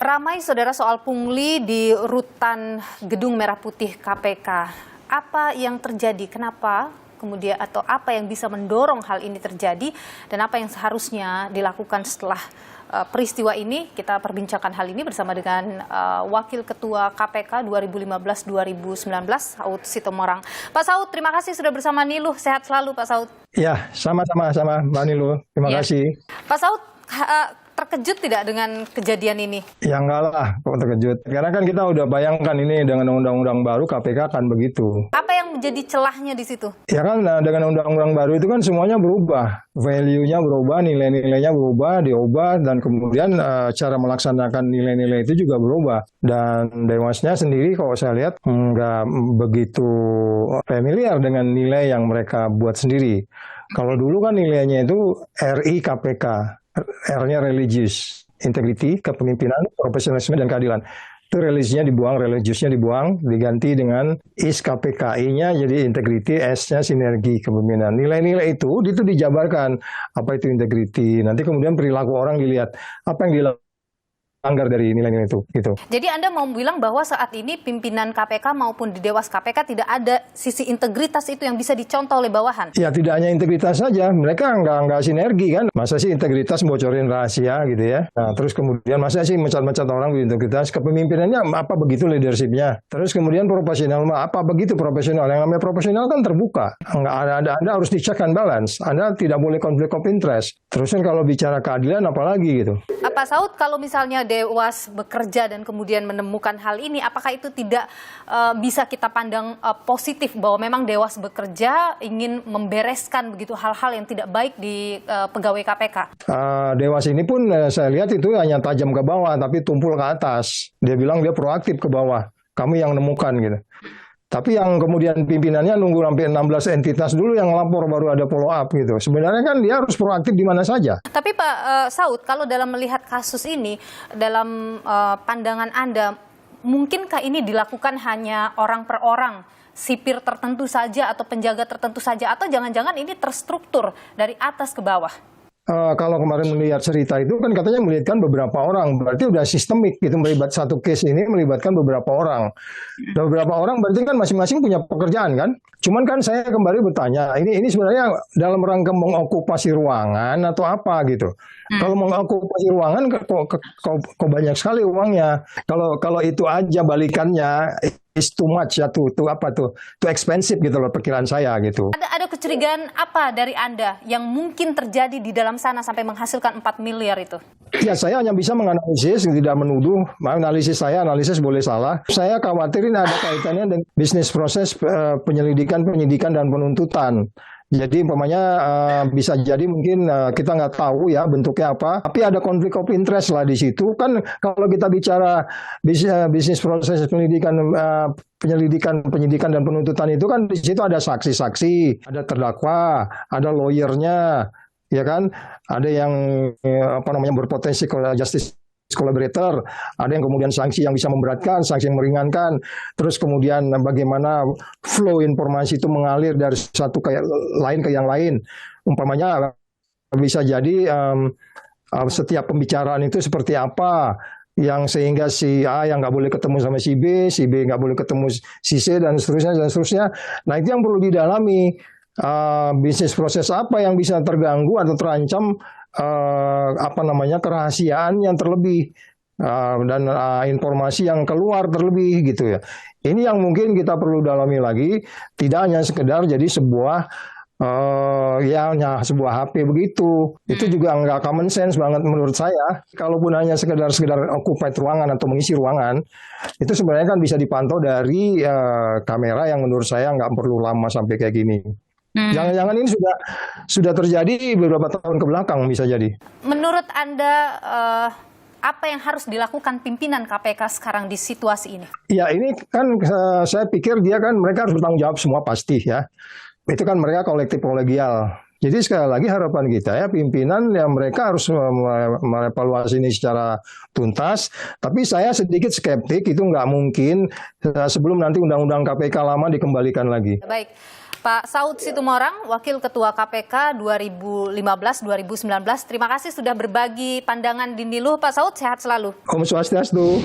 Ramai saudara soal pungli di rutan Gedung Merah Putih KPK. Apa yang terjadi? Kenapa kemudian atau apa yang bisa mendorong hal ini terjadi dan apa yang seharusnya dilakukan setelah peristiwa ini? Kita perbincangkan hal ini bersama dengan Wakil Ketua KPK 2015-2019 Saud Sitomorang. Pak Saud, terima kasih sudah bersama Niluh. Sehat selalu Pak Saud. Ya, sama-sama Mbak Niluh. Terima kasih. Pak Saud, terkejut tidak dengan kejadian ini? Ya enggak lah, kok terkejut. Karena kan kita udah bayangkan ini dengan undang-undang baru KPK akan begitu. Apa yang menjadi celahnya di situ? Ya kan dengan undang-undang baru itu kan semuanya berubah. Value-nya berubah, nilai-nilainya berubah, diubah, dan kemudian cara melaksanakan nilai-nilai itu juga berubah. Dan Dewasnya sendiri kalau saya lihat nggak begitu familiar dengan nilai yang mereka buat sendiri. Kalau dulu kan nilainya itu RI KPK. R-nya religious, integrity, kepemimpinan, profesionalisme, dan keadilan. Itu religiusnya dibuang, religiusnya dibuang, diganti dengan is KPK, I-nya jadi integrity, S-nya sinergi, kepemimpinan. Nilai-nilai itu dijabarkan. Apa itu integrity? Nanti kemudian perilaku orang dilihat. Apa yang dilanggar dari nilai-nilai itu, gitu. Jadi Anda mau bilang bahwa saat ini pimpinan KPK maupun di Dewas KPK tidak ada sisi integritas itu yang bisa dicontoh oleh bawahan? Ya, tidak hanya integritas saja, mereka nggak sinergi kan. Masa sih integritas bocorin rahasia gitu ya. Nah, terus kemudian masa sih mencat-mencat orang di integritas, kepemimpinannya apa begitu leadershipnya. Terus kemudian profesional apa begitu profesional. Yang namanya profesional kan terbuka. Nggak ada, Anda harus di check and balance. Anda tidak boleh konflik of interest. Terus kan kalau bicara keadilan apalagi gitu. Pak Saud, kalau misalnya Dewas bekerja dan kemudian menemukan hal ini, apakah itu tidak bisa kita pandang positif bahwa memang Dewas bekerja ingin membereskan begitu hal-hal yang tidak baik di pegawai KPK? Dewas ini pun saya lihat itu hanya tajam ke bawah tapi tumpul ke atas. Dia bilang dia proaktif ke bawah. Kami yang nemukan gitu. Tapi yang kemudian pimpinannya nunggu sampai 16 entitas dulu yang lapor baru ada follow up gitu. Sebenarnya kan dia harus proaktif di mana saja. Tapi Pak Saud, kalau dalam melihat kasus ini, dalam pandangan Anda, mungkinkah ini dilakukan hanya orang per orang, sipir tertentu saja atau penjaga tertentu saja, atau jangan-jangan ini terstruktur dari atas ke bawah? Kalau kemarin melihat cerita itu kan katanya melibatkan beberapa orang, berarti udah sistemik gitu, satu case ini melibatkan beberapa orang. Dan beberapa orang berarti kan masing-masing punya pekerjaan kan. Cuman kan saya kembali bertanya, ini sebenarnya dalam rangka mengokupasi ruangan atau apa gitu. Kalau mengokupasi ruangan kok banyak sekali uangnya. Kalau itu aja balikannya is too much ya too expensive gitu loh perkiraan saya gitu. Ada kecurigaan apa dari Anda yang mungkin terjadi di dalam sana sampai menghasilkan 4 miliar itu? Ya, saya hanya bisa menganalisis, tidak menuduh. Analisis boleh salah. Saya khawatirin ada kaitannya dengan bisnis proses penyelidikan, penyidikan, dan penuntutan. Jadi umpamanya bisa jadi mungkin kita nggak tahu ya bentuknya apa, tapi ada konflik of interest lah di situ. Kan kalau kita bicara bisnis proses penyelidikan, penyidikan, dan penuntutan itu kan di situ ada saksi-saksi, ada terdakwa, ada lawyernya, ya kan, ada yang berpotensi justice collaborator, ada yang kemudian sanksi yang bisa memberatkan, sanksi yang meringankan, terus kemudian bagaimana flow informasi itu mengalir dari satu ke lain ke yang lain. Umpamanya bisa jadi setiap pembicaraan itu seperti apa, yang sehingga si A yang nggak boleh ketemu sama si B nggak boleh ketemu si C, dan seterusnya. Nah, itu yang perlu didalami. Bisnis proses apa yang bisa terganggu atau terancam kerahasiaan yang terlebih dan informasi yang keluar terlebih gitu ya. Ini yang mungkin kita perlu dalami lagi, tidak hanya sekedar jadi sebuah sebuah HP begitu. Itu juga nggak common sense banget menurut saya. Kalaupun hanya sekedar occupied ruangan atau mengisi ruangan, itu sebenarnya kan bisa dipantau dari kamera yang menurut saya nggak perlu lama sampai kayak gini. Jangan-jangan ini sudah terjadi beberapa tahun ke belakang bisa jadi. Menurut Anda apa yang harus dilakukan pimpinan KPK sekarang di situasi ini? Ya, ini kan saya pikir mereka harus bertanggung jawab semua pasti ya. Itu kan mereka kolektif kolegial. Jadi sekali lagi harapan kita ya pimpinan yang mereka harus merevaluasi ini secara tuntas. Tapi saya sedikit skeptik itu nggak mungkin sebelum nanti undang-undang KPK lama dikembalikan lagi. Baik. Pak Saud Situmorang, Wakil Ketua KPK 2015-2019. Terima kasih sudah berbagi pandangan di Niluh. Pak Saud, sehat selalu. Om Swastiastu.